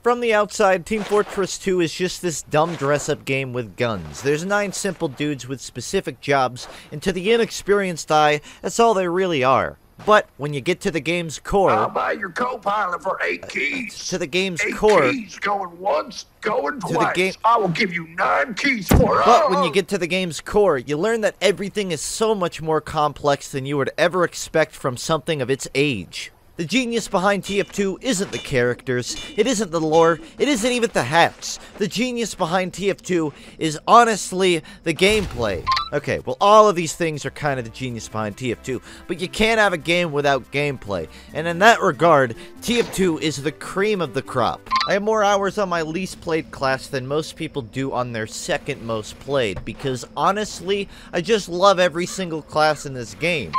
From the outside, Team Fortress 2 is just this dumb dress-up game with guns. There's 9 simple dudes with specific jobs, and to the inexperienced eye, that's all they really are. But when you get to the game's core... I'll buy your co-pilot for 8 keys. To the game's 8 core... keys, going once, going to twice. the game, I will give you 9 keys for it. But when you get to the game's core, you learn that everything is so much more complex than you would ever expect from something of its age. The genius behind TF2 isn't the characters, it isn't the lore, it isn't even the hats. The genius behind TF2 is honestly the gameplay. Okay, well, all of these things are kind of the genius behind TF2, but you can't have a game without gameplay. And in that regard, TF2 is the cream of the crop. I have more hours on my least played class than most people do on their second most played, because honestly, I just love every single class in this game.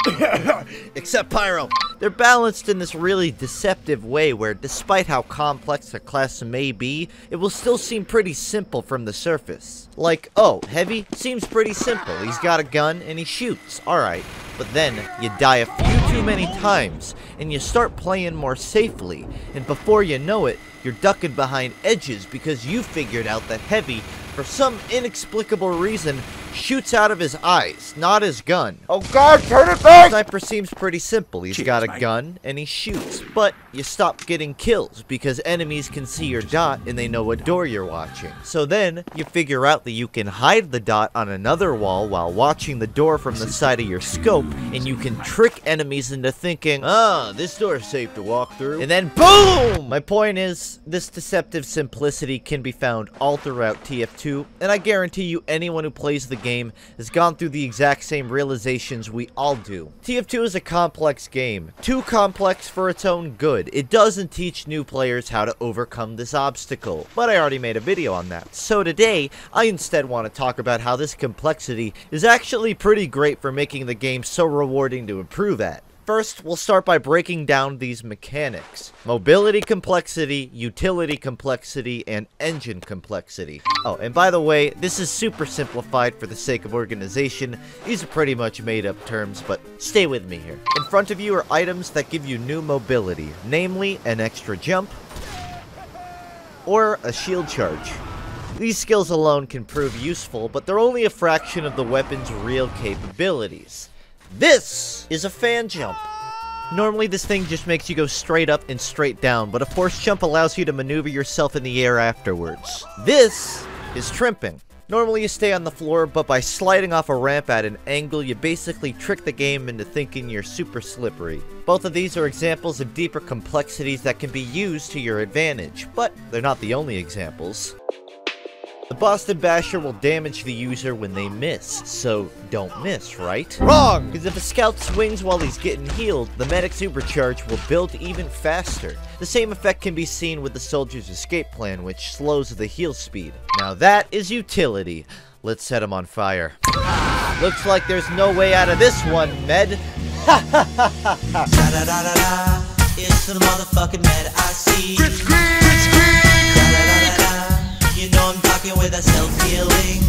Except Pyro. They're balanced in this really deceptive way where, despite how complex a class may be, it will still seem pretty simple from the surface. Like, oh, Heavy seems pretty simple. He's got a gun and he shoots. Alright. But then, you die a few too many times, and you start playing more safely, and before you know it, you're ducking behind edges because you figured out that Heavy, for some inexplicable reason, shoots out of his eyes, not his gun. Oh god, turn it back! Sniper seems pretty simple. He's got a gun, and he shoots. But you stop getting kills, because enemies can see your dot, and they know what door you're watching. So then, you figure out that you can hide the dot on another wall while watching the door from the side of your scope, and you can trick enemies into thinking, ah, this door's safe to walk through. And then, boom! My point is, this deceptive simplicity can be found all throughout TF2, and I guarantee you anyone who plays the game has gone through the exact same realizations we all do. TF2 is a complex game. Too complex for its own good. It doesn't teach new players how to overcome this obstacle, but I already made a video on that. So today, I instead want to talk about how this complexity is actually pretty great for making the game so rewarding to improve at. First, we'll start by breaking down these mechanics. Mobility complexity, utility complexity, and engine complexity. Oh, and by the way, this is super simplified for the sake of organization. These are pretty much made-up terms, but stay with me here. In front of you are items that give you new mobility, namely an extra jump or a shield charge. These skills alone can prove useful, but they're only a fraction of the weapon's real capabilities. This is a fan jump. Normally this thing just makes you go straight up and straight down, but a force jump allows you to maneuver yourself in the air afterwards. This is trimping. Normally you stay on the floor, but by sliding off a ramp at an angle, you basically trick the game into thinking you're super slippery. Both of these are examples of deeper complexities that can be used to your advantage, but they're not the only examples. The Boston Basher will damage the user when they miss, so don't miss, right? Wrong! Because if a scout swings while he's getting healed, the medic's supercharge will build even faster. The same effect can be seen with the soldier's escape plan, which slows the heal speed. Now that is utility. Let's set him on fire. Looks like there's no way out of this one, Med. Ha ha ha ha ha! It's the motherfucking Med I see. You know I'm talking with a self-healing.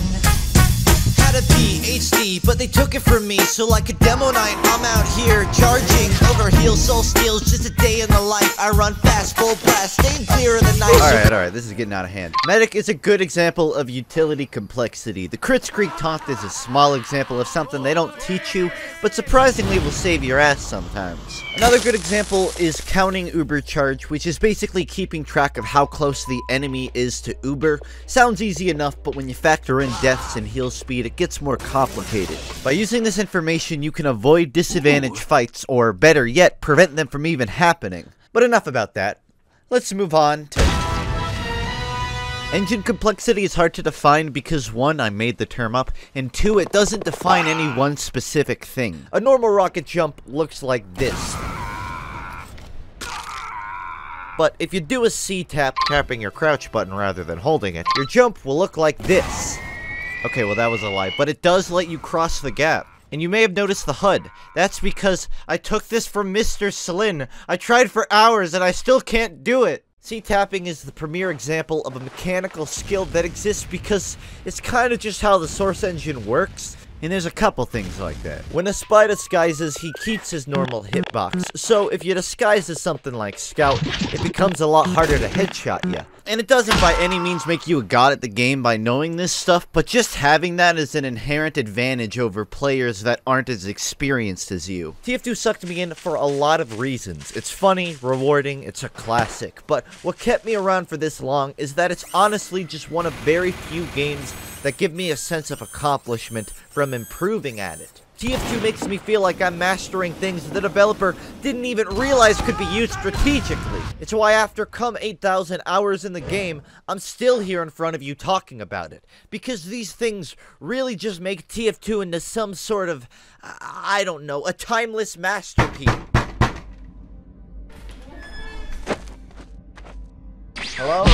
Had a PhD, but they took it from me. So like a demo night, I'm out here charging over heal soul steals. Just a day in the life. I run fast, full blast, staying clear of the night. Alright, this is getting out of hand. Medic is a good example of utility complexity. The Crit Screak taunt is a small example of something they don't teach you, but surprisingly will save your ass sometimes. Another good example is counting Uber charge, which is basically keeping track of how close the enemy is to Uber. Sounds easy enough, but when you factor in deaths and heal speed, it gets more complicated. By using this information, you can avoid disadvantage fights, or better yet, prevent them from even happening. But enough about that. Let's move on to... Engine complexity is hard to define because 1, I made the term up, and 2, it doesn't define any one specific thing. A normal rocket jump looks like this. But if you do a C-tap, tapping your crouch button rather than holding it, your jump will look like this. Okay, well that was a lie, but it does let you cross the gap. And you may have noticed the HUD. That's because I took this from Mr. Slin. I tried for hours and I still can't do it. C-tapping is the premier example of a mechanical skill that exists because it's kind of just how the Source engine works. And there's a couple things like that. When a spy disguises, he keeps his normal hitbox. So if you disguise as something like Scout, it becomes a lot harder to headshot you. And it doesn't by any means make you a god at the game by knowing this stuff, but just having that is an inherent advantage over players that aren't as experienced as you. TF2 sucked me in for a lot of reasons. It's funny, rewarding, it's a classic, but what kept me around for this long is that it's honestly just one of very few games that give me a sense of accomplishment from improving at it. TF2 makes me feel like I'm mastering things the developer didn't even realize could be used strategically. It's why after come 8,000 hours in the game, I'm still here in front of you talking about it. Because these things really just make TF2 into some sort of, I don't know, a timeless masterpiece. Hello?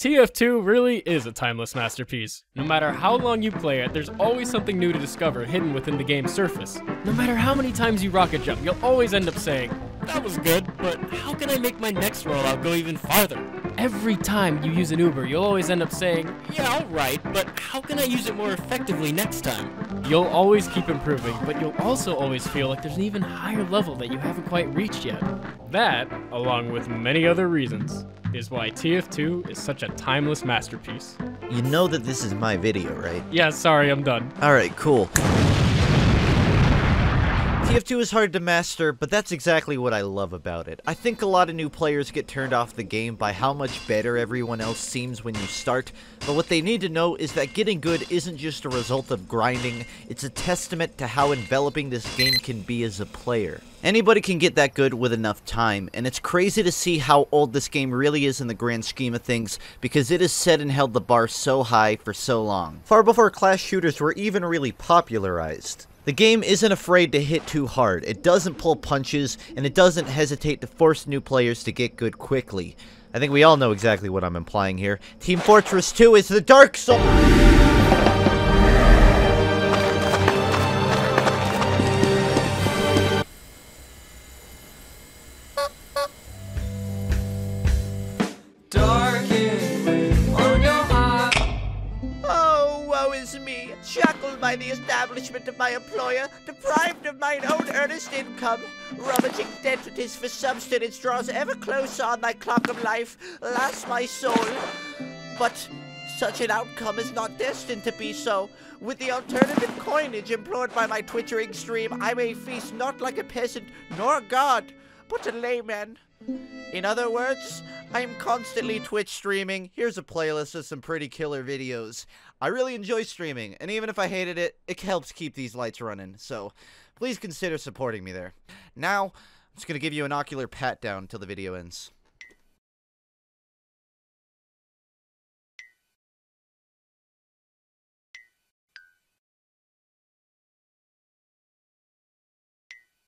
TF2 really is a timeless masterpiece. No matter how long you play it, there's always something new to discover hidden within the game's surface. No matter how many times you rocket jump, you'll always end up saying, "That was good, but how can I make my next rollout go even farther?" Every time you use an Uber, you'll always end up saying, "Yeah, alright, but how can I use it more effectively next time?" You'll always keep improving, but you'll also always feel like there's an even higher level that you haven't quite reached yet. That, along with many other reasons, is why TF2 is such a timeless masterpiece. You know that this is my video, right? Yeah, sorry, I'm done. Alright, cool. TF2 is hard to master, but that's exactly what I love about it. I think a lot of new players get turned off the game by how much better everyone else seems when you start, but what they need to know is that getting good isn't just a result of grinding, it's a testament to how enveloping this game can be as a player. Anybody can get that good with enough time, and it's crazy to see how old this game really is in the grand scheme of things, because it has set and held the bar so high for so long. Far before class shooters were even really popularized. The game isn't afraid to hit too hard, it doesn't pull punches, and it doesn't hesitate to force new players to get good quickly. I think we all know exactly what I'm implying here. Team Fortress 2 is the Dark Souls! Me, shackled by the establishment of my employer, deprived of mine own earnest income, rummaging identities for substance draws ever closer on thy clock of life, alas my soul. But such an outcome is not destined to be so. With the alternative coinage employed by my twittering stream, I may feast not like a peasant nor a god, but a layman. In other words, I am constantly Twitch streaming. Here's a playlist of some pretty killer videos. I really enjoy streaming, and even if I hated it, it helps keep these lights running, so please consider supporting me there. Now, I'm just going to give you an ocular pat down until the video ends.